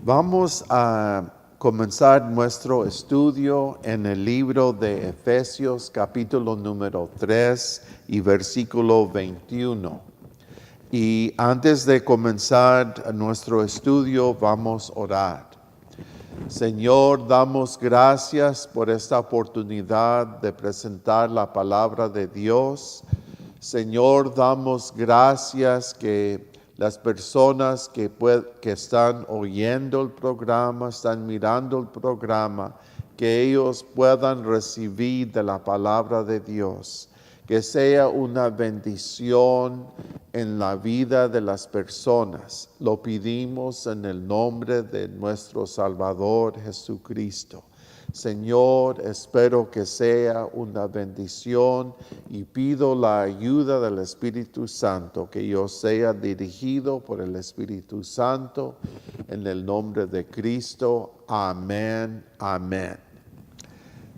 Vamos a comenzar nuestro estudio en el libro de Efesios, capítulo número 3 y versículo 21. Y antes de comenzar nuestro estudio, vamos a orar. Señor, damos gracias por esta oportunidad de presentar la palabra de Dios. Señor, damos gracias que las personas que están oyendo el programa, están mirando el programa, que ellos puedan recibir de la palabra de Dios, que sea una bendición en la vida de las personas. Lo pedimos en el nombre de nuestro Salvador Jesucristo. Señor, espero que sea una bendición y pido la ayuda del Espíritu Santo, que yo sea dirigido por el Espíritu Santo en el nombre de Cristo. Amén, amén.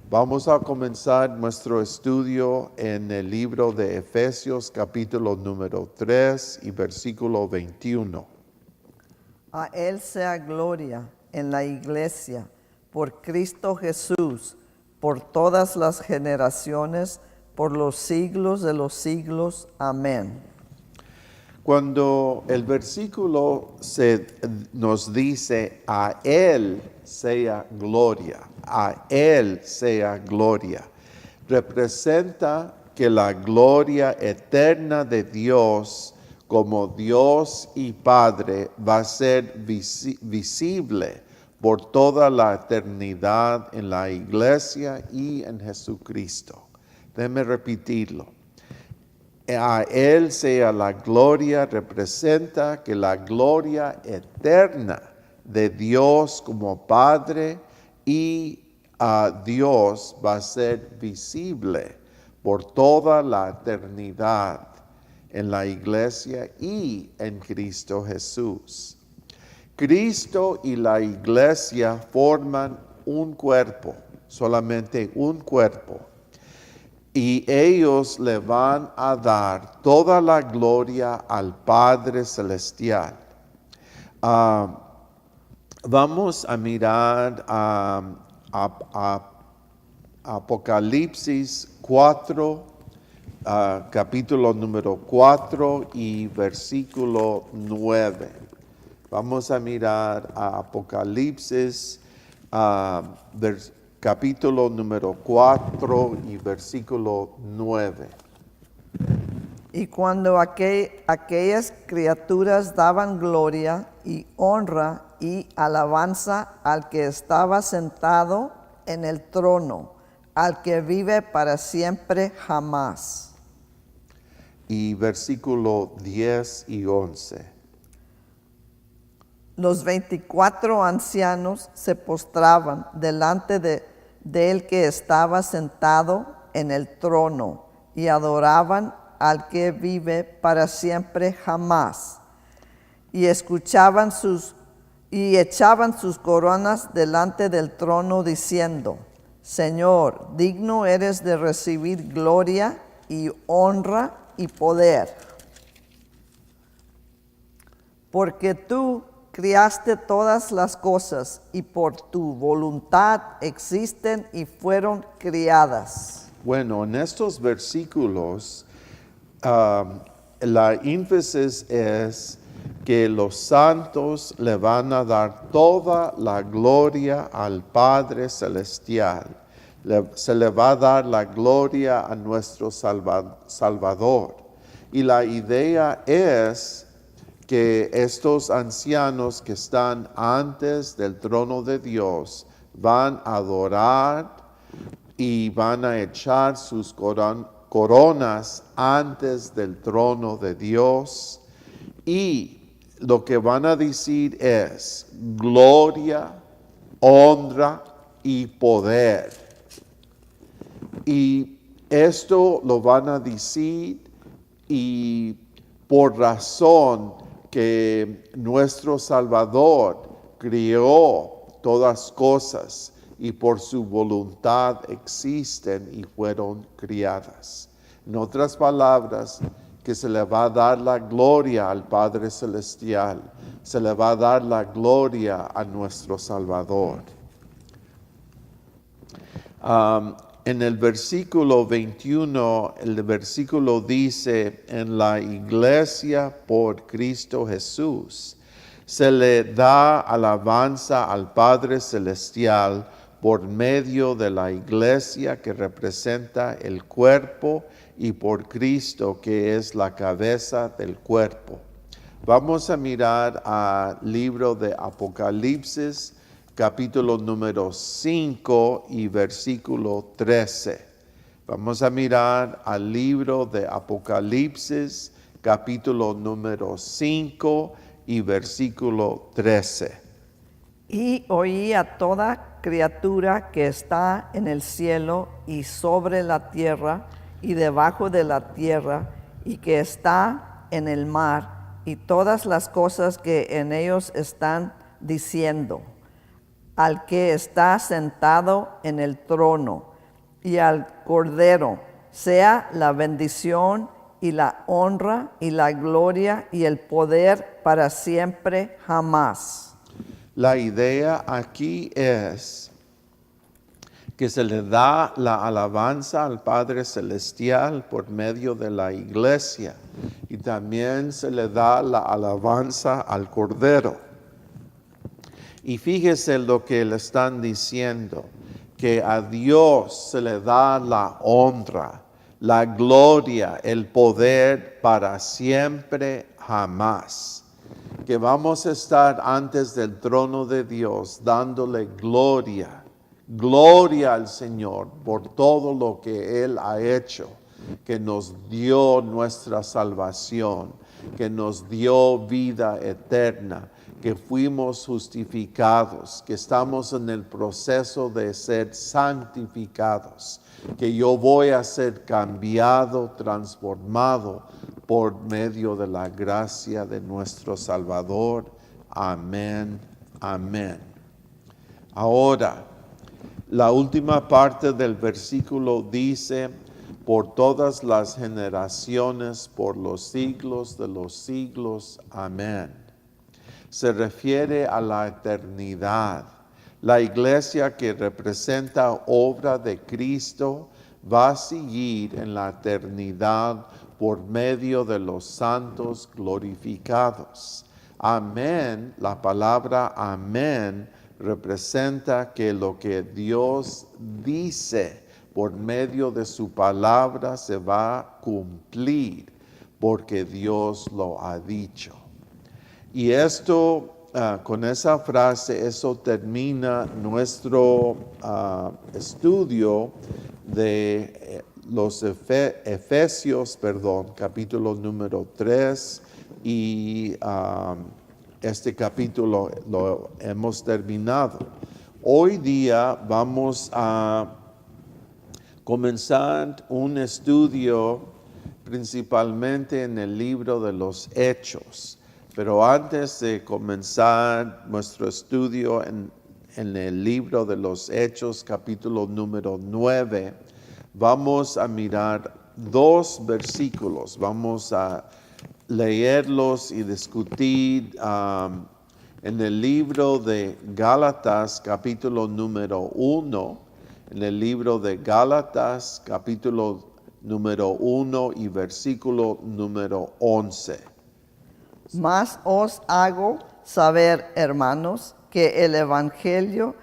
Vamos a comenzar nuestro estudio en el libro de Efesios, capítulo número 3 y versículo 21. A Él sea gloria en la iglesia, por Cristo Jesús, por todas las generaciones, por los siglos de los siglos. Amén. Cuando el versículo nos dice, a Él sea gloria, a Él sea gloria, representa que la gloria eterna de Dios como Dios y Padre va a ser visible por toda la eternidad en la iglesia y en Jesucristo. Déjeme repetirlo. A Él sea la gloria, representa que la gloria eterna de Dios como Padre y a Dios va a ser visible por toda la eternidad en la iglesia y en Cristo Jesús. Cristo y la iglesia forman un cuerpo, solamente un cuerpo. Y ellos le van a dar toda la gloria al Padre Celestial. Vamos a mirar a Apocalipsis 4, capítulo número 4 y versículo 9. Vamos a mirar a Apocalipsis capítulo número 4 y versículo 9. Y cuando aquellas criaturas daban gloria y honra y alabanza al que estaba sentado en el trono, al que vive para siempre jamás. Y versículo 10 y 11. Los 24 ancianos se postraban delante de él que estaba sentado en el trono y adoraban al que vive para siempre jamás, y echaban sus coronas delante del trono diciendo: Señor, digno eres de recibir gloria y honra y poder, porque tú criaste todas las cosas y por tu voluntad existen y fueron criadas. Bueno, en estos versículos la énfasis es que los santos le van a dar toda la gloria al Padre Celestial. Se le va a dar la gloria a nuestro Salvador. Y la idea es que estos ancianos que están antes del trono de Dios van a adorar y van a echar sus coronas antes del trono de Dios, y lo que van a decir es gloria, honra y poder. Y esto lo van a decir y por razón que nuestro Salvador crió todas cosas y por su voluntad existen y fueron criadas. En otras palabras, que se le va a dar la gloria al Padre Celestial, se le va a dar la gloria a nuestro Salvador. En el versículo 21, el versículo dice, en la iglesia por Cristo Jesús, se le da alabanza al Padre Celestial por medio de la iglesia que representa el cuerpo y por Cristo que es la cabeza del cuerpo. Vamos a mirar al libro de Apocalipsis, capítulo número 5 y versículo 13. Vamos a mirar al libro de Apocalipsis, capítulo número 5 y versículo 13. Y oí a toda criatura que está en el cielo y sobre la tierra y debajo de la tierra y que está en el mar y todas las cosas que en ellos están diciendo, al que está sentado en el trono y al Cordero, sea la bendición y la honra y la gloria y el poder para siempre jamás. La idea aquí es que se le da la alabanza al Padre Celestial por medio de la iglesia y también se le da la alabanza al Cordero. Y fíjese lo que le están diciendo, que a Dios se le da la honra, la gloria, el poder para siempre jamás. Que vamos a estar antes del trono de Dios dándole gloria al Señor por todo lo que Él ha hecho, que nos dio nuestra salvación, que nos dio vida eterna, que fuimos justificados, que estamos en el proceso de ser santificados, que yo voy a ser cambiado, transformado por medio de la gracia de nuestro Salvador. Amén, amén. Ahora, la última parte del versículo dice, por todas las generaciones, por los siglos de los siglos. Amén. Se refiere a la eternidad. La iglesia que representa obra de Cristo va a seguir en la eternidad por medio de los santos glorificados. Amén, la palabra amén representa que lo que Dios dice por medio de su palabra se va a cumplir porque Dios lo ha dicho. Y esto, con esa frase, eso termina nuestro estudio de los Efesios, capítulo número 3, y este capítulo lo hemos terminado. Hoy día vamos a comenzar un estudio principalmente en el libro de los Hechos. Pero antes de comenzar nuestro estudio en el libro de los Hechos, capítulo número 9, vamos a mirar 2 versículos. Vamos a leerlos y discutir en el libro de Gálatas, capítulo número 1, en el libro de Gálatas, capítulo número 1 y versículo número 11. Mas os hago saber, hermanos, que el evangelio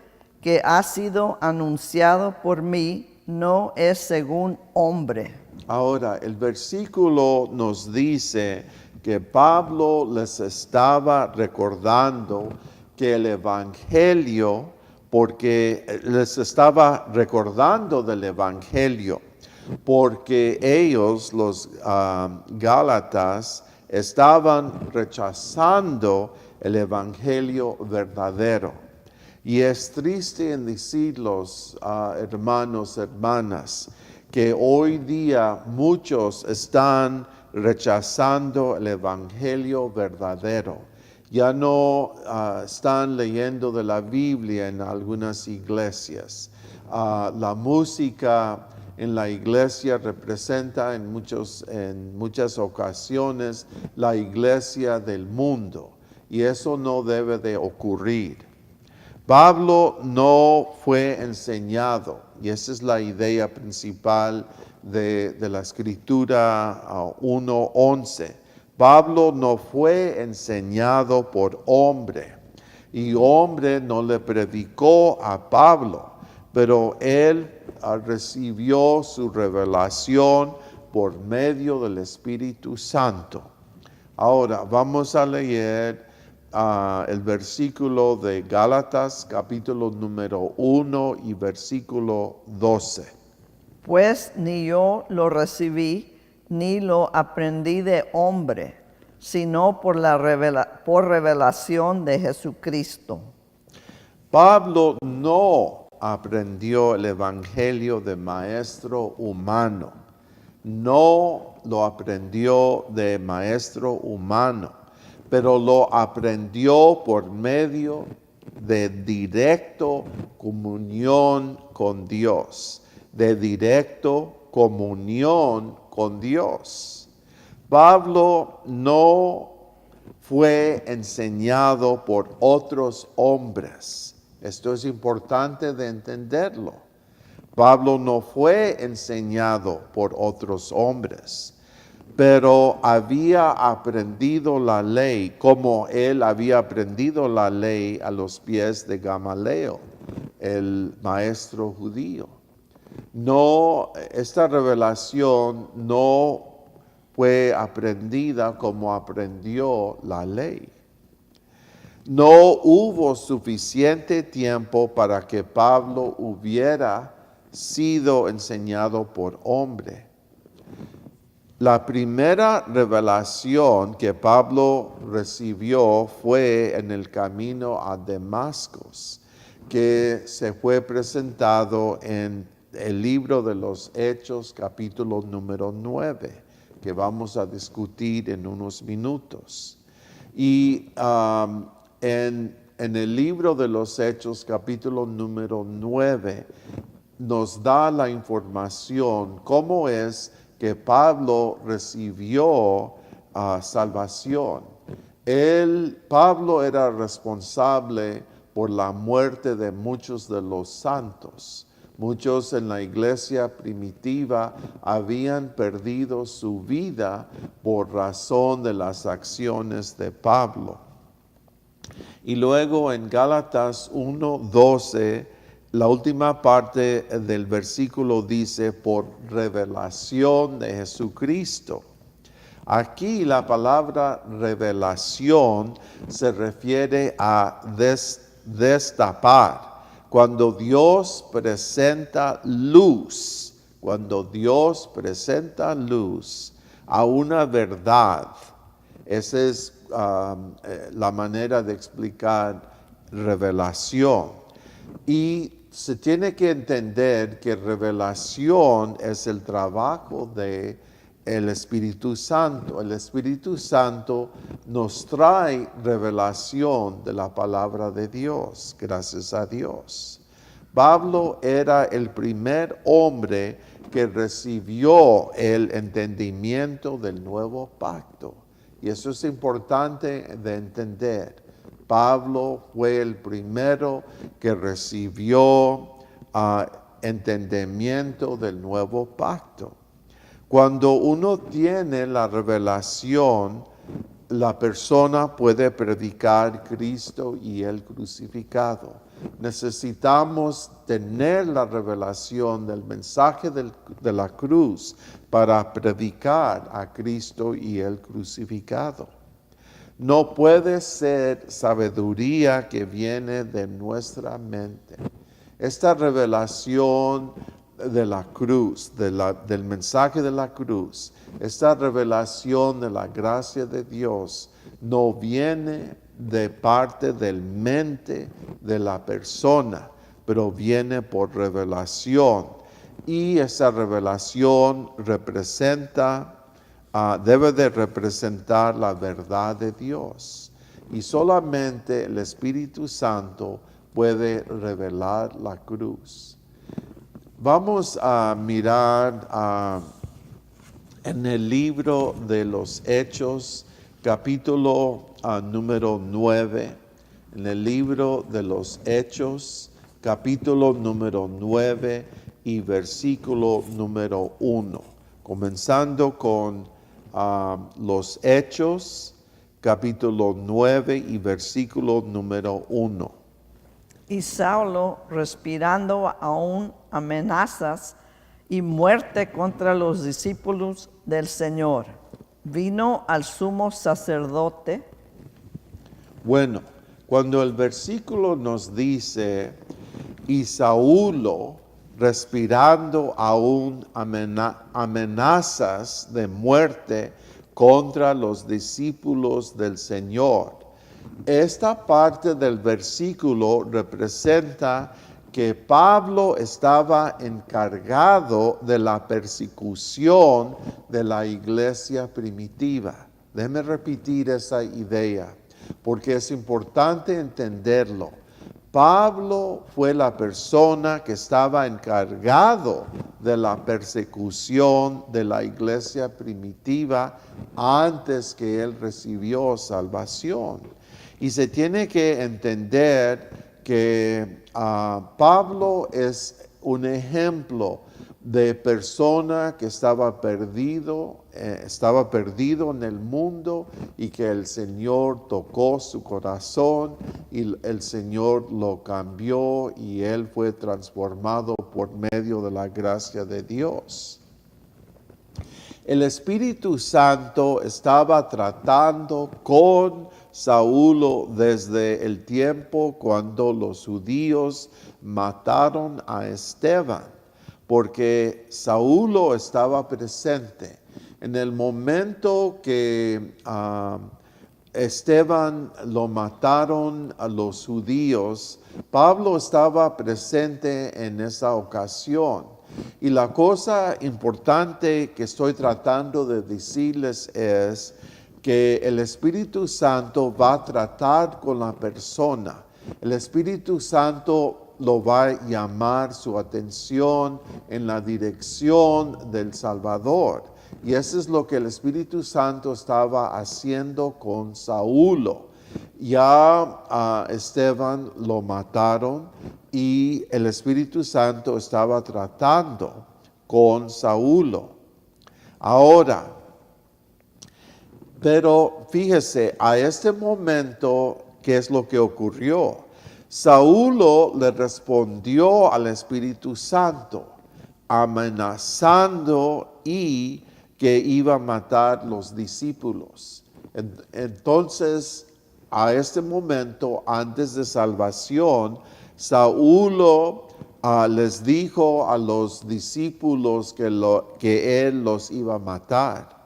que ha sido anunciado por mí no es según hombre. Ahora, el versículo nos dice que Pablo les estaba recordando que el evangelio, porque les estaba recordando del evangelio, porque ellos, los Gálatas, estaban rechazando el evangelio verdadero. Y es triste en decirlos, hermanos, hermanas, que hoy día muchos están rechazando el evangelio verdadero. Ya no están leyendo de la Biblia en algunas iglesias. La música en la iglesia representa en muchas ocasiones la iglesia del mundo, y eso no debe de ocurrir. Pablo no fue enseñado, y esa es la idea principal de la escritura 1:11. Pablo no fue enseñado por hombre, y hombre no le predicó a Pablo, pero él recibió su revelación por medio del Espíritu Santo. Ahora vamos a leer el versículo de Gálatas, capítulo número 1 y versículo 12. Pues ni yo lo recibí, ni lo aprendí de hombre, sino por revelación de Jesucristo. Pablo no aprendió el evangelio de maestro humano, no lo aprendió de maestro humano, pero lo aprendió por medio de directo comunión con Dios, de directo comunión con Dios. Pablo no fue enseñado por otros hombres. Esto es importante de entenderlo. Pablo no fue enseñado por otros hombres, pero había aprendido la ley como él había aprendido la ley a los pies de Gamaliel, el maestro judío. No, esta revelación no fue aprendida como aprendió la ley. No hubo suficiente tiempo para que Pablo hubiera sido enseñado por hombre. La primera revelación que Pablo recibió fue en el camino a Damasco, que se fue presentado en el libro de los Hechos, capítulo número 9, que vamos a discutir en unos minutos. Y en el libro de los Hechos, capítulo número 9, nos da la información cómo es que Pablo recibió salvación. Pablo era responsable por la muerte de muchos de los santos. Muchos en la iglesia primitiva habían perdido su vida por razón de las acciones de Pablo. Y luego en Gálatas 1:12, la última parte del versículo dice, por revelación de Jesucristo. Aquí la palabra revelación se refiere a destapar. Cuando Dios presenta luz, a una verdad, esa es la manera de explicar revelación. Y se tiene que entender que revelación es el trabajo de el Espíritu Santo. El Espíritu Santo nos trae revelación de la palabra de Dios, gracias a Dios. Pablo era el primer hombre que recibió el entendimiento del nuevo pacto. Y eso es importante de entender. Pablo fue el primero que recibió entendimiento del nuevo pacto. Cuando uno tiene la revelación, la persona puede predicar Cristo y el crucificado. Necesitamos tener la revelación del mensaje de la cruz para predicar a Cristo y el crucificado. No puede ser sabiduría que viene de nuestra mente. Esta revelación de la cruz, del mensaje de la cruz, esta revelación de la gracia de Dios no viene de parte del mente de la persona, pero viene por revelación. Y esa revelación debe de representar la verdad de Dios. Y solamente el Espíritu Santo puede revelar la cruz. Vamos a mirar en el libro de los Hechos, capítulo número 9. En el libro de los Hechos, capítulo número 9 y versículo número 1. Comenzando con los Hechos, capítulo 9 y versículo número 1. Y Saulo, respirando aún amenazas y muerte contra los discípulos del Señor, vino al sumo sacerdote. Bueno, cuando el versículo nos dice, y Saulo, respirando aún amenazas de muerte contra los discípulos del Señor, esta parte del versículo representa que Pablo estaba encargado de la persecución de la iglesia primitiva. Déjeme repetir esa idea, porque es importante entenderlo. Pablo fue la persona que estaba encargado de la persecución de la iglesia primitiva antes que él recibió salvación. Y se tiene que entender que Pablo es un ejemplo de persona que estaba perdido en el mundo y que el Señor tocó su corazón y el Señor lo cambió y él fue transformado por medio de la gracia de Dios. El Espíritu Santo estaba tratando con Saulo desde el tiempo cuando los judíos mataron a Esteban, porque Saulo estaba presente. En el momento que Esteban lo mataron a los judíos, Pablo estaba presente en esa ocasión. Y la cosa importante que estoy tratando de decirles es que el Espíritu Santo va a tratar con la persona. El Espíritu Santo lo va a llamar su atención en la dirección del Salvador. Y eso es lo que el Espíritu Santo estaba haciendo con Saulo. Ya a Esteban lo mataron y el Espíritu Santo estaba tratando con Saulo. Ahora, pero fíjese, a este momento, ¿qué es lo que ocurrió? Saulo le respondió al Espíritu Santo, amenazando y que iba a matar los discípulos. Entonces, a este momento, antes de salvación, Saulo les dijo a los discípulos que él los iba a matar.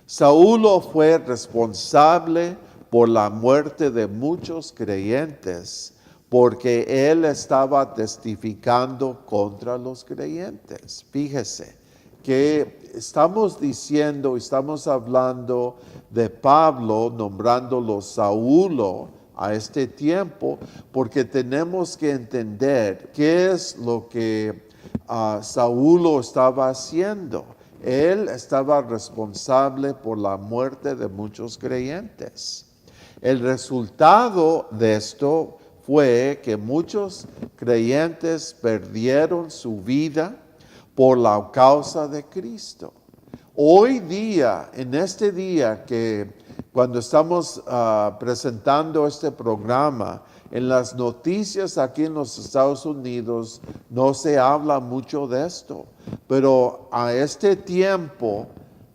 Saulo fue responsable por la muerte de muchos creyentes, porque él estaba testificando contra los creyentes. Fíjese que estamos hablando de Pablo nombrándolo Saulo a este tiempo, porque tenemos que entender qué es lo que Saulo estaba haciendo. Él estaba responsable por la muerte de muchos creyentes. El resultado de esto fue que muchos creyentes perdieron su vida por la causa de Cristo. Hoy día, en este día que cuando estamos presentando este programa, en las noticias aquí en los Estados Unidos no se habla mucho de esto, pero a este tiempo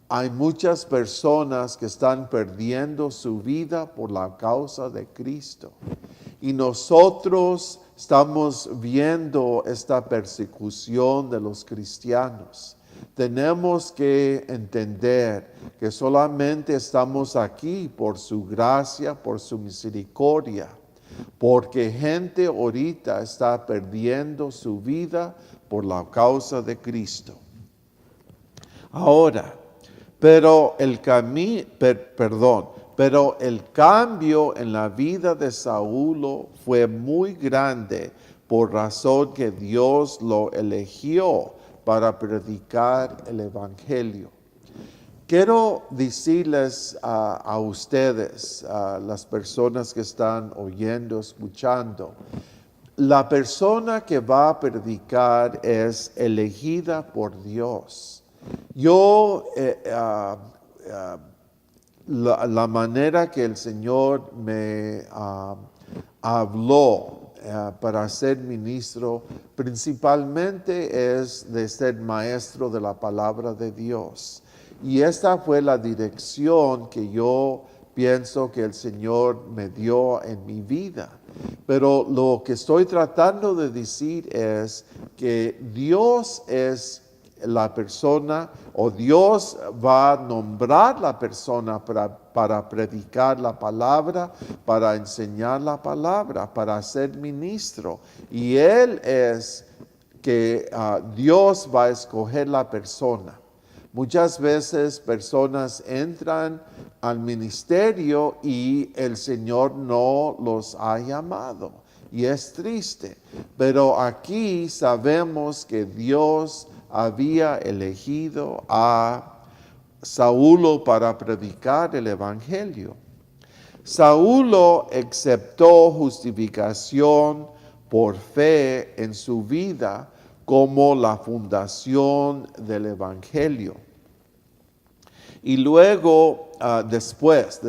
hay muchas personas que están perdiendo su vida por la causa de Cristo. Y nosotros estamos viendo esta persecución de los cristianos. Tenemos que entender que solamente estamos aquí por su gracia, por su misericordia, porque gente ahorita está perdiendo su vida por la causa de Cristo. Ahora, pero el cambio en la vida de Saulo fue muy grande por razón que Dios lo eligió para predicar el Evangelio. Quiero decirles a ustedes, a las personas que están oyendo, escuchando, la persona que va a predicar es elegida por Dios. La manera que el Señor me habló para ser ministro, principalmente es de ser maestro de la palabra de Dios. Y esta fue la dirección que yo pienso que el Señor me dio en mi vida. Pero lo que estoy tratando de decir es que Dios es la persona, o Dios va a nombrar la persona para predicar la palabra, para enseñar la palabra, para ser ministro. Y Él es que Dios va a escoger la persona. Muchas veces personas entran al ministerio y el Señor no los ha llamado. Y es triste. Pero aquí sabemos que Dios había elegido a Saulo para predicar el Evangelio. Saulo aceptó justificación por fe en su vida como la fundación del Evangelio. Y luego, después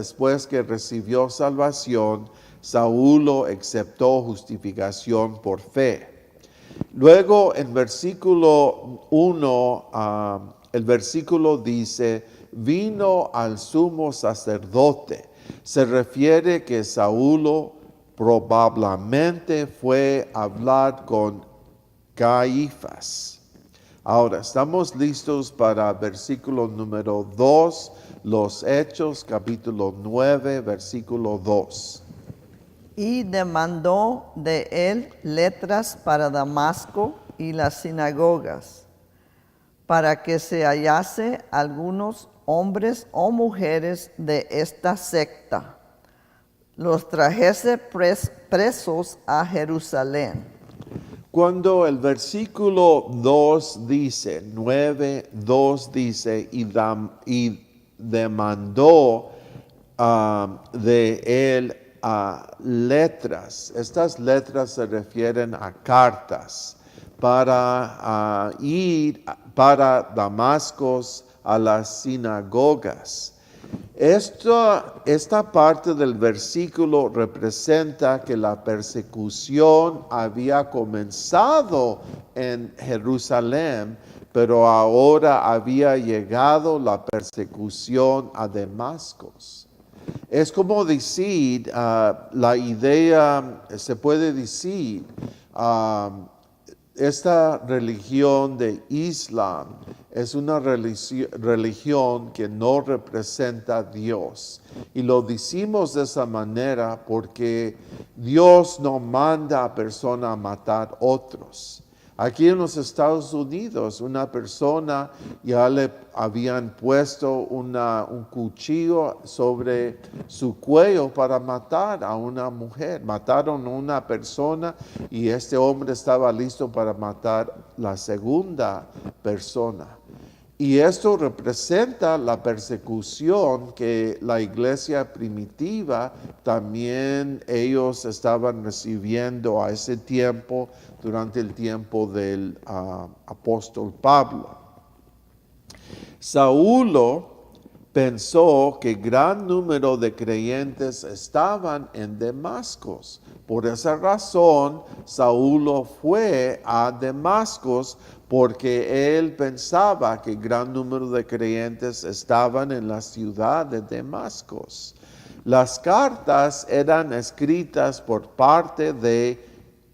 que recibió salvación, Saulo aceptó justificación por fe. Luego, en versículo 1, el versículo dice, vino al sumo sacerdote. Se refiere que Saulo probablemente fue a hablar con Caifás. Ahora, estamos listos para versículo número 2, los Hechos, capítulo 9, versículo 2. Y demandó de él letras para Damasco y las sinagogas, para que se hallase algunos hombres o mujeres de esta secta, los trajese presos a Jerusalén. Cuando el versículo 2 dice, 9:2 dice, y demandó de él letras. Estas letras se refieren a cartas para ir para Damasco a las sinagogas. Esta parte del versículo representa que la persecución había comenzado en Jerusalén, pero ahora había llegado la persecución a Damasco. Es como decir, la idea, se puede decir, esta religión de Islam es una religión que no representa a Dios. Y lo decimos de esa manera porque Dios no manda a persona a matar otros. Aquí en los Estados Unidos, una persona ya le habían puesto un cuchillo sobre su cuello para matar a una mujer. Mataron a una persona y este hombre estaba listo para matar la segunda persona. Y esto representa la persecución que la iglesia primitiva también ellos estaban recibiendo a ese tiempo, durante el tiempo del apóstol Pablo. Saulo pensó que gran número de creyentes estaban en Damasco. Por esa razón, Saulo fue a Damasco porque él pensaba que gran número de creyentes estaban en la ciudad de Damasco. Las cartas eran escritas por parte de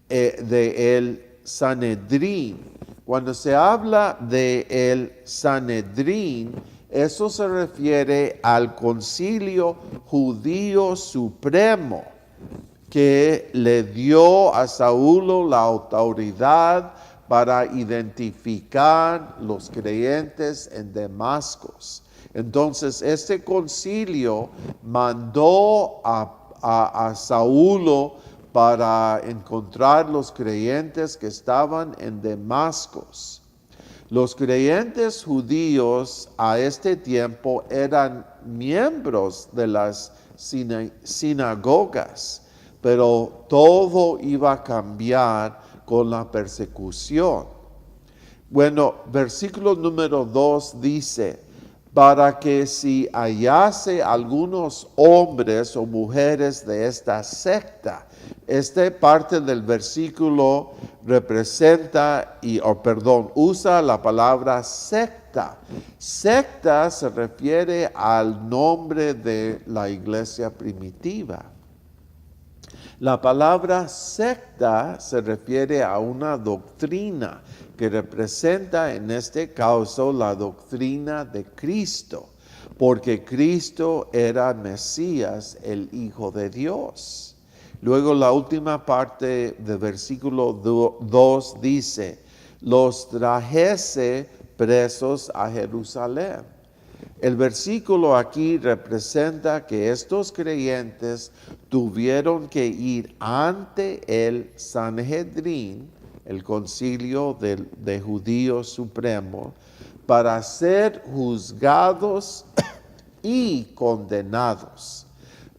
el Sanedrín. Cuando se habla de el Sanedrín, eso se refiere al concilio judío supremo que le dio a Saulo la autoridad para identificar los creyentes en Damasco. Entonces, concilio mandó a Saulo para encontrar los creyentes que estaban en Damasco. Los creyentes judíos a este tiempo eran miembros de las sinagogas, pero todo iba a cambiar con la persecución. Bueno, versículo número 2 dice, para que si hallase algunos hombres o mujeres de esta secta. Esta parte del versículo representa, usa la palabra secta. Secta se refiere al nombre de la iglesia primitiva. La palabra secta se refiere a una doctrina que representa en este caso la doctrina de Cristo, porque Cristo era Mesías, el Hijo de Dios. Luego la última parte del versículo 2 dice, los trajese presos a Jerusalén. El versículo aquí representa que estos creyentes tuvieron que ir ante el Sanhedrín, el concilio de judíos supremo, para ser juzgados y condenados.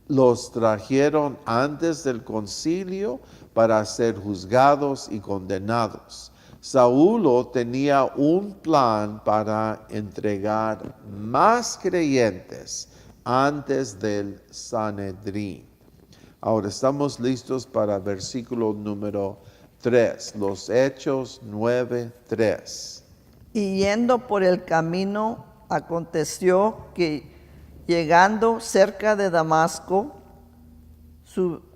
Los trajeron antes del concilio para ser juzgados y condenados. Saulo tenía un plan para entregar más creyentes antes del Sanedrín. Ahora estamos listos para versículo número 3, los Hechos 9:3. Y yendo por el camino, aconteció que llegando cerca de Damasco,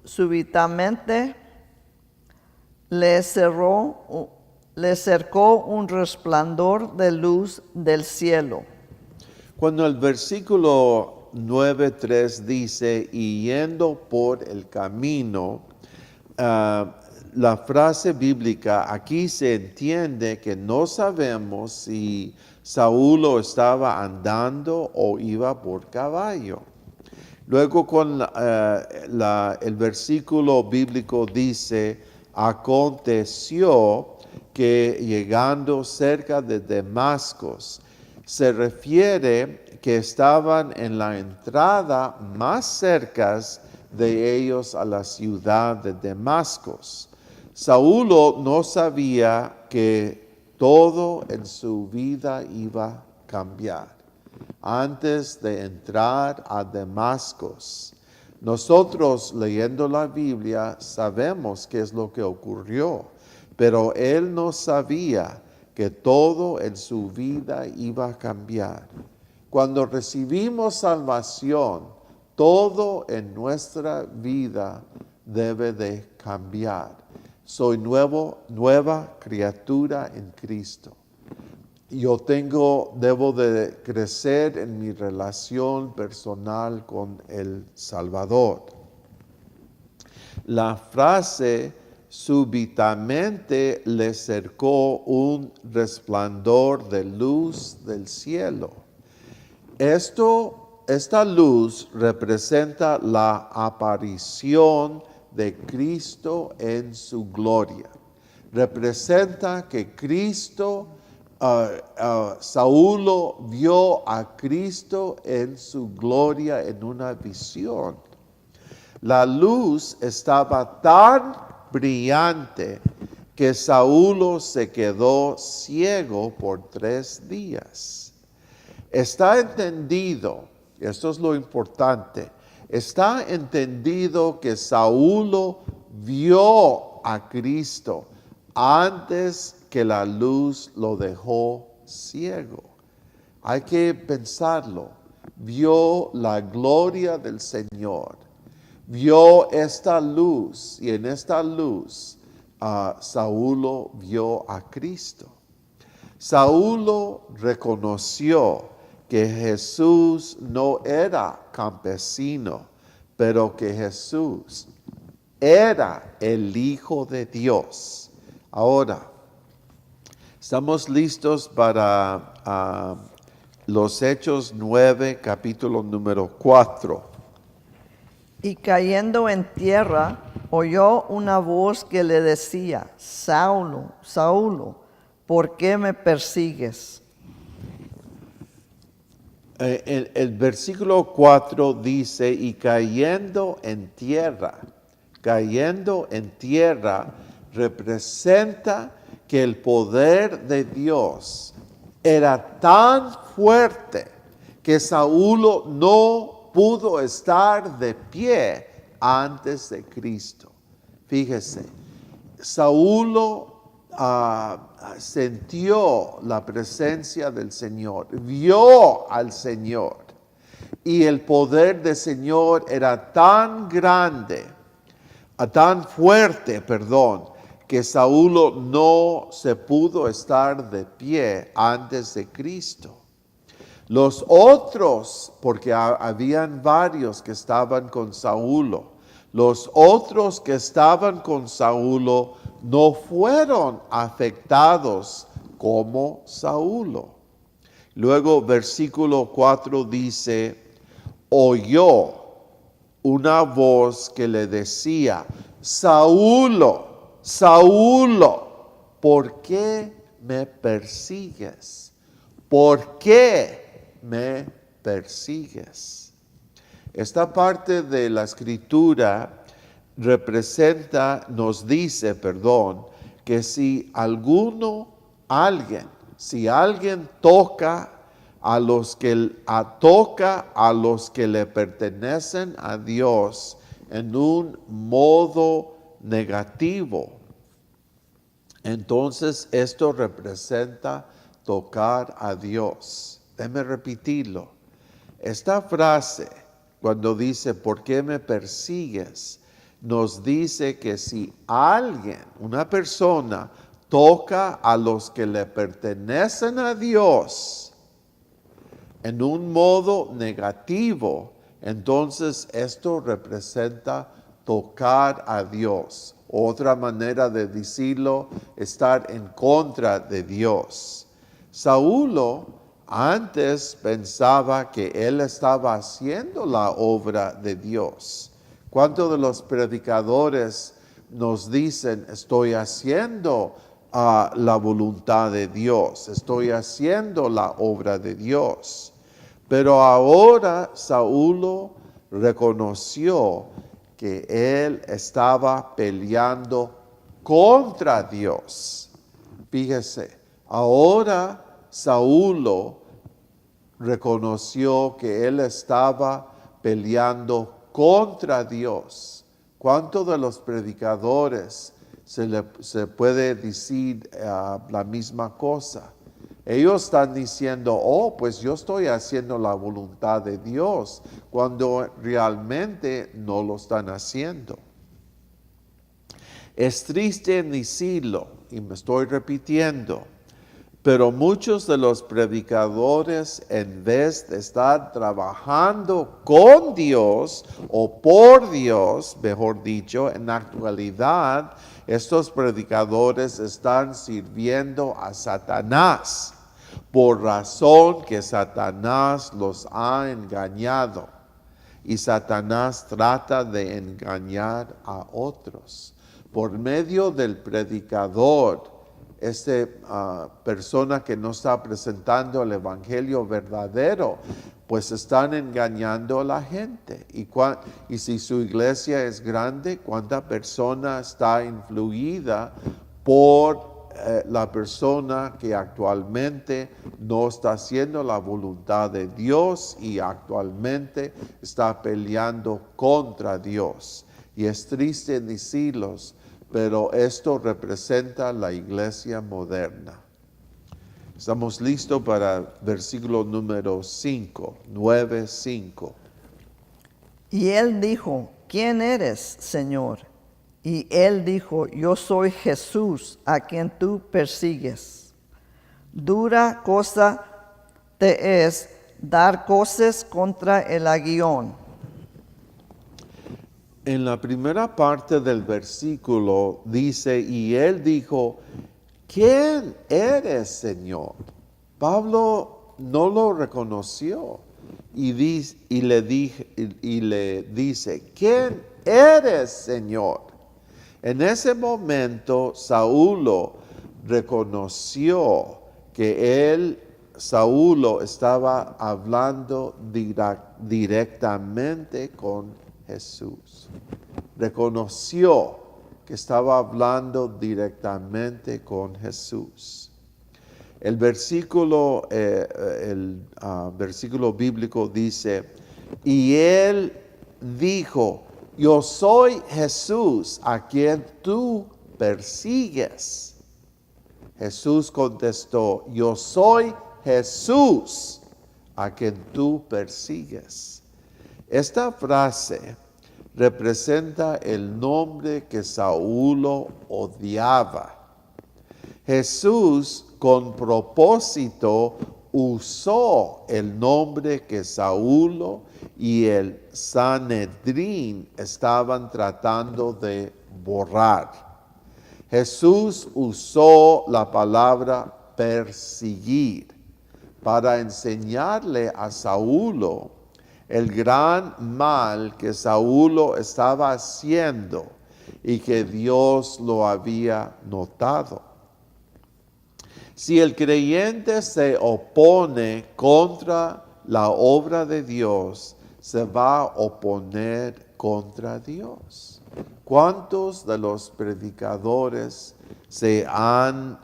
súbitamente le cercó un resplandor de luz del cielo. Cuando el versículo 9:3 dice, y yendo por el camino, la frase bíblica aquí se entiende que no sabemos si Saulo estaba andando o iba por caballo. Luego con el versículo bíblico dice, aconteció que llegando cerca de Damasco, se refiere que estaban en la entrada más cerca de ellos a la ciudad de Damasco. Saulo no sabía que todo en su vida iba a cambiar. Antes de entrar a Damasco, nosotros leyendo la Biblia sabemos qué es lo que ocurrió, pero él no sabía que todo en su vida iba a cambiar. Cuando recibimos salvación, todo en nuestra vida debe de cambiar. Soy nueva criatura en Cristo. Debo de crecer en mi relación personal con el Salvador. La frase súbitamente le cercó un resplandor de luz del cielo. Esta luz representa la aparición de Cristo en su gloria. Representa que Saulo vio a Cristo en su gloria en una visión. La luz estaba tan brillante que Saulo se quedó ciego por 3 días. Está entendido, esto es lo importante, está entendido que Saulo vio a Cristo antes que la luz lo dejó ciego. Hay que pensarlo. Vio la gloria del Señor. Vio esta luz y en esta luz Saulo vio a Cristo. Saulo reconoció que Jesús no era campesino, pero que Jesús era el Hijo de Dios. Ahora, estamos listos para los Hechos 9, capítulo número 4. Y cayendo en tierra, oyó una voz que le decía, Saulo, Saulo, ¿por qué me persigues? El versículo 4 dice, y cayendo en tierra representa que el poder de Dios era tan fuerte que Saulo no pudo estar de pie antes de Cristo. Fíjese, Saulo sintió la presencia del Señor, vio al Señor, y el poder del Señor era tan grande, tan fuerte, que Saulo no se pudo estar de pie antes de Cristo. Los otros, porque habían varios que estaban con Saulo, los otros que estaban con Saulo no fueron afectados como Saulo. Luego versículo 4 dice, oyó una voz que le decía, Saulo, Saulo, ¿por qué me persigues? ¿Por qué me persigues? Esta parte de la escritura nos dice, que si alguien toca a los que le pertenecen a Dios en un modo negativo, entonces esto representa tocar a Dios. Déjeme repetirlo. Esta frase, cuando dice, ¿por qué me persigues?, nos dice que si una persona, toca a los que le pertenecen a Dios en un modo negativo, entonces esto representa tocar a Dios. Otra manera de decirlo, estar en contra de Dios. Saulo antes pensaba que él estaba haciendo la obra de Dios. ¿Cuántos de los predicadores nos dicen, estoy haciendo la voluntad de Dios, estoy haciendo la obra de Dios? Pero ahora Saulo reconoció que él estaba peleando contra Dios. Fíjese, ahora Saulo reconoció que él estaba peleando contra Dios. ¿Cuántos de los predicadores se puede decir la misma cosa? Ellos están diciendo, pues yo estoy haciendo la voluntad de Dios, cuando realmente no lo están haciendo. Es triste decirlo, y me estoy repitiendo, pero muchos de los predicadores, en vez de estar trabajando con Dios o por Dios, mejor dicho, en la actualidad, estos predicadores están sirviendo a Satanás, por razón que Satanás los ha engañado. Y Satanás trata de engañar a otros. Por medio del predicador, persona que no está presentando el evangelio verdadero, pues están engañando a la gente. Y si su iglesia es grande, ¿cuánta persona está influida por la persona que actualmente no está haciendo la voluntad de Dios y actualmente está peleando contra Dios? Y es triste decirlos, pero esto representa la iglesia moderna. Estamos listos para versículo número 5, 9:5. Y él dijo, ¿quién eres, Señor? Y él dijo, yo soy Jesús, a quien tú persigues. Dura cosa te es dar cosas contra el aguijón. En la primera parte del versículo dice, y él dijo, ¿quién eres, Señor? Pablo no lo reconoció y le dice, ¿quién eres, Señor? En ese momento, Saúl reconoció que Saúl estaba hablando directamente con Jesús. Reconoció que estaba hablando directamente con Jesús. El versículo bíblico dice, y él dijo, yo soy Jesús a quien tú persigues. Jesús contestó, yo soy Jesús a quien tú persigues. Esta frase representa el nombre que Saúl odiaba. Jesús con propósito usó el nombre que Saúl y el Sanedrín estaban tratando de borrar. Jesús usó la palabra perseguir para enseñarle a Saúl el gran mal que Saúl estaba haciendo y que Dios lo había notado. Si el creyente se opone contra la obra de Dios, se va a oponer contra Dios. ¿Cuántos de los predicadores se han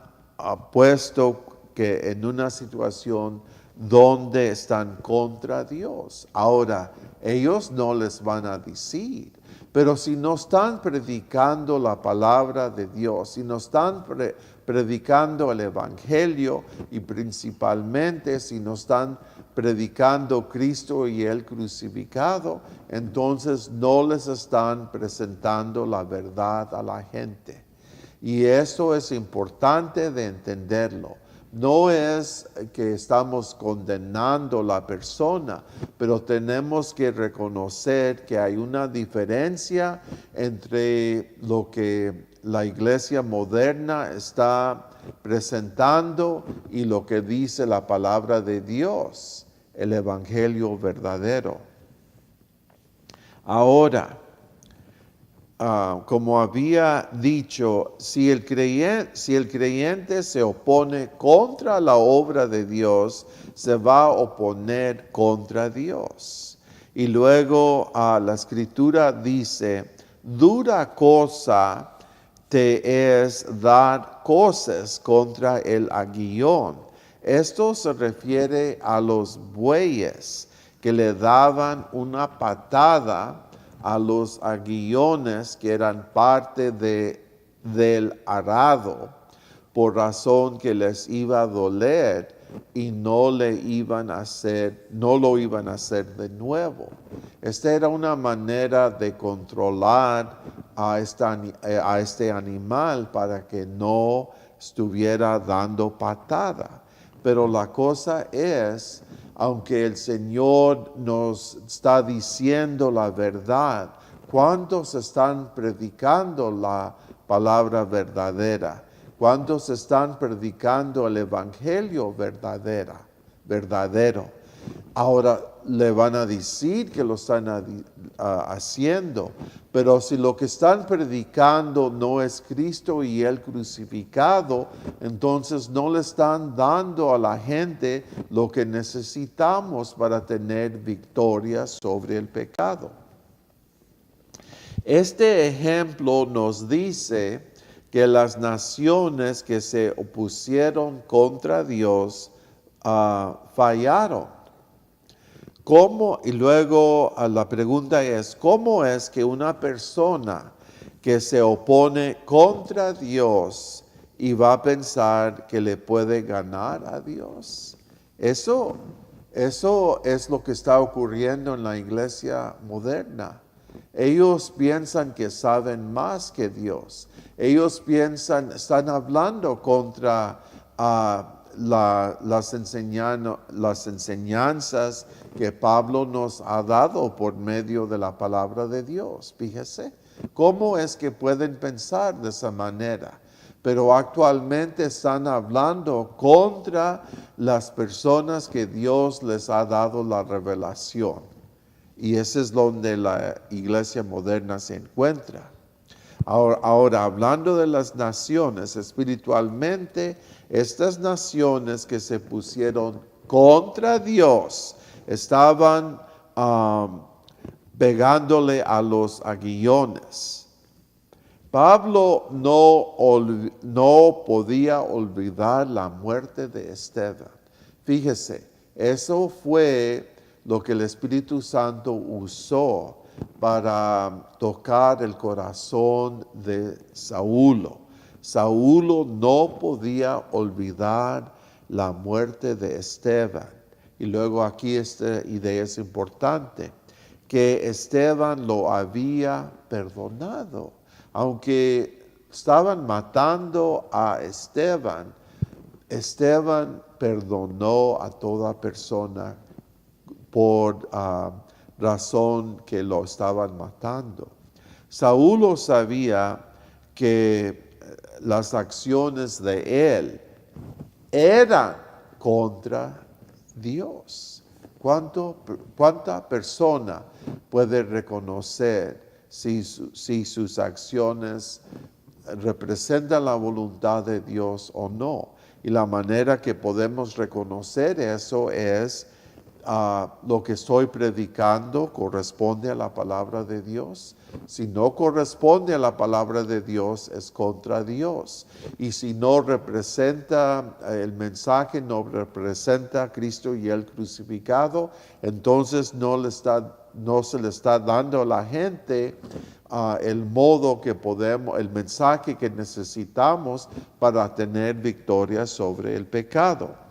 puesto que en una situación donde están contra Dios? Ahora, ellos no les van a decir, pero si no están predicando la palabra de Dios, si no están predicando el Evangelio y principalmente si no están predicando Cristo y el crucificado, entonces no les están presentando la verdad a la gente. Y eso es importante de entenderlo. No es que estamos condenando a la persona, pero tenemos que reconocer que hay una diferencia entre lo que la iglesia moderna está presentando y lo que dice la palabra de Dios, el evangelio verdadero. Ahora, como había dicho, si el creyente se opone contra la obra de Dios, se va a oponer contra Dios. Y luego la escritura dice, dura cosa te es dar cosas contra el aguillón. Esto se refiere a los bueyes que le daban una patada a los aguillones que eran parte del arado, por razón que les iba a doler y no lo iban a hacer de nuevo. Esta era una manera de controlar a este animal para que no estuviera dando patada. Pero la cosa es, aunque el Señor nos está diciendo la verdad, ¿cuántos están predicando la palabra verdadera? ¿Cuántos están predicando el evangelio verdadero? Ahora le van a decir que lo están haciendo, pero si lo que están predicando no es Cristo y el crucificado, entonces no le están dando a la gente lo que necesitamos para tener victoria sobre el pecado. Este ejemplo nos dice que las naciones que se opusieron contra Dios fallaron. ¿Cómo? Y luego la pregunta es, ¿cómo es que una persona que se opone contra Dios y va a pensar que le puede ganar a Dios? Eso es lo que está ocurriendo en la iglesia moderna. Ellos piensan que saben más que Dios. Ellos están hablando contra las enseñanzas que Pablo nos ha dado por medio de la palabra de Dios. Fíjese, ¿cómo es que pueden pensar de esa manera? Pero actualmente están hablando contra las personas que Dios les ha dado la revelación. Y ese es donde la iglesia moderna se encuentra. Ahora, hablando de las naciones, espiritualmente, estas naciones que se pusieron contra Dios estaban pegándole a los aguillones. Pablo no podía olvidar la muerte de Esteban. Fíjese, eso fue lo que el Espíritu Santo usó para tocar el corazón de Saúl. Saúl no podía olvidar la muerte de Esteban. Y luego aquí esta idea es importante, que Esteban lo había perdonado. Aunque estaban matando a Esteban, Esteban perdonó a toda persona por razón que lo estaban matando. Saúl sabía que las acciones de él eran contra Dios. ¿Cuánta persona puede reconocer si sus acciones representan la voluntad de Dios o no? Y la manera que podemos reconocer eso es lo que estoy predicando corresponde a la palabra de Dios. Si no corresponde a la palabra de Dios, es contra Dios. Y si no representa, el mensaje no representa a Cristo y el crucificado, entonces no se le está dando a la gente el modo que podemos, el mensaje que necesitamos para tener victoria sobre el pecado.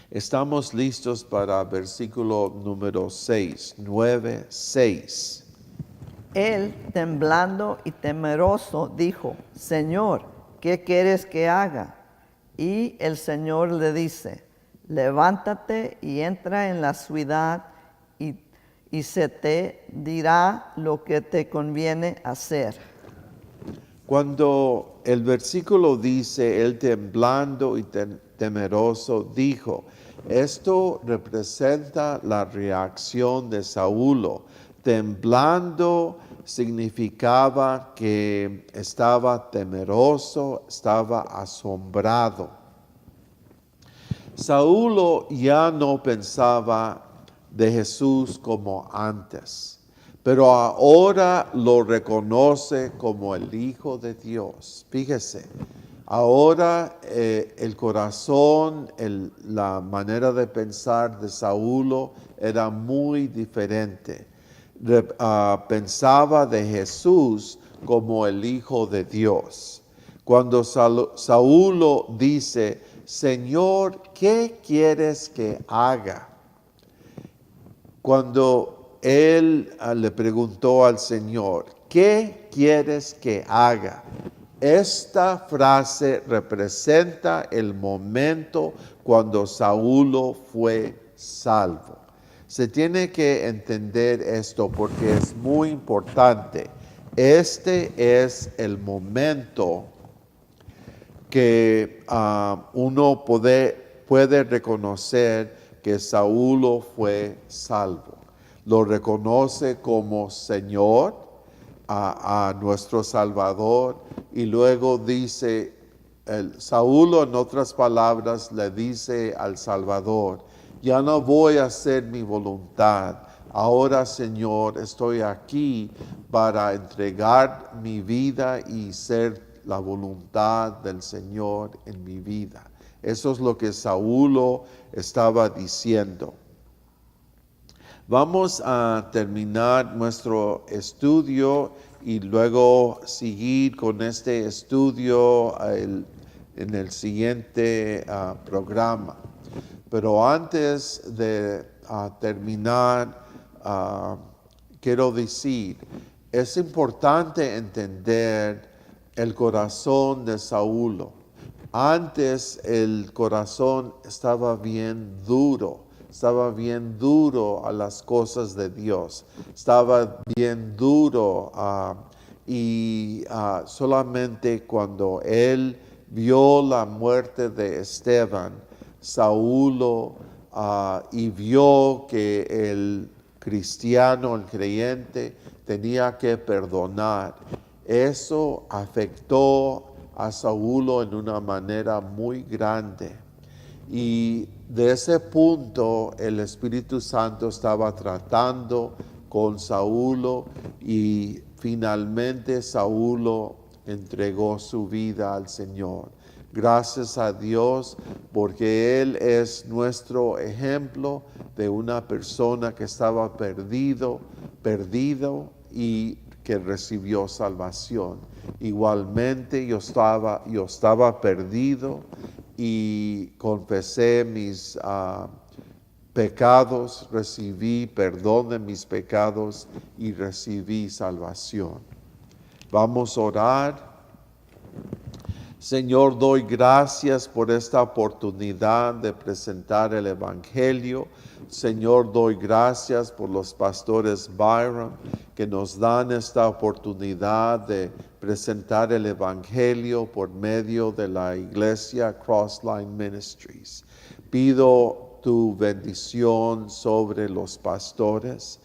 Estamos listos para versículo número 6, 9, 6. Él, temblando y temeroso, dijo: Señor, ¿qué quieres que haga? Y el Señor le dice: levántate y entra en la ciudad y se te dirá lo que te conviene hacer. Cuando el versículo dice, él temblando y temeroso dijo, esto representa la reacción de Saúl. Temblando significaba que estaba temeroso, estaba asombrado. Saúl ya no pensaba de Jesús como antes, pero ahora lo reconoce como el Hijo de Dios. Fíjese, ahora el corazón, la manera de pensar de Saúl era muy diferente. Pensaba de Jesús como el Hijo de Dios. Cuando Saúl dice, Señor, ¿qué quieres que haga? Cuando él le preguntó al Señor, ¿qué quieres que haga? Esta frase representa el momento cuando Saúl fue salvo. Se tiene que entender esto porque es muy importante. Este es el momento que uno puede reconocer que Saúl fue salvo. Lo reconoce como Señor, a nuestro Salvador, y luego dice, Saúl en otras palabras le dice al Salvador, ya no voy a hacer mi voluntad, ahora Señor estoy aquí para entregar mi vida y ser la voluntad del Señor en mi vida. Eso es lo que Saúl estaba diciendo. Vamos a terminar nuestro estudio y luego seguir con este estudio en el siguiente programa. Pero antes de terminar, quiero decir, es importante entender el corazón de Saúl. Antes el corazón estaba bien duro a las cosas de Dios, estaba bien duro y solamente cuando él vio la muerte de Esteban, Saúl, y vio que el cristiano, el creyente, tenía que perdonar. Eso afectó a Saulo en una manera muy grande. Y de ese punto el Espíritu Santo estaba tratando con Saulo y finalmente Saulo entregó su vida al Señor. Gracias a Dios, porque Él es nuestro ejemplo de una persona que estaba perdido y que recibió salvación. Igualmente yo estaba perdido y confesé mis pecados, recibí perdón de mis pecados y recibí salvación. Vamos a orar. Señor, doy gracias por esta oportunidad de presentar el Evangelio. Señor, doy gracias por los pastores Byron que nos dan esta oportunidad de presentar el Evangelio por medio de la iglesia Crossline Ministries. Pido tu bendición sobre los pastores.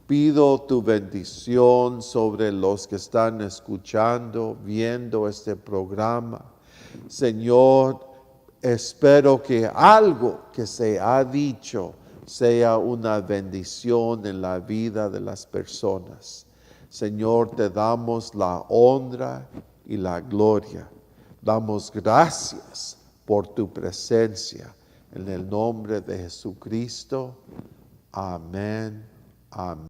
Pido tu bendición sobre los que están escuchando, viendo este programa. Señor, espero que algo que se ha dicho sea una bendición en la vida de las personas. Señor, te damos la honra y la gloria. Damos gracias por tu presencia. En el nombre de Jesucristo. Amén. Amén.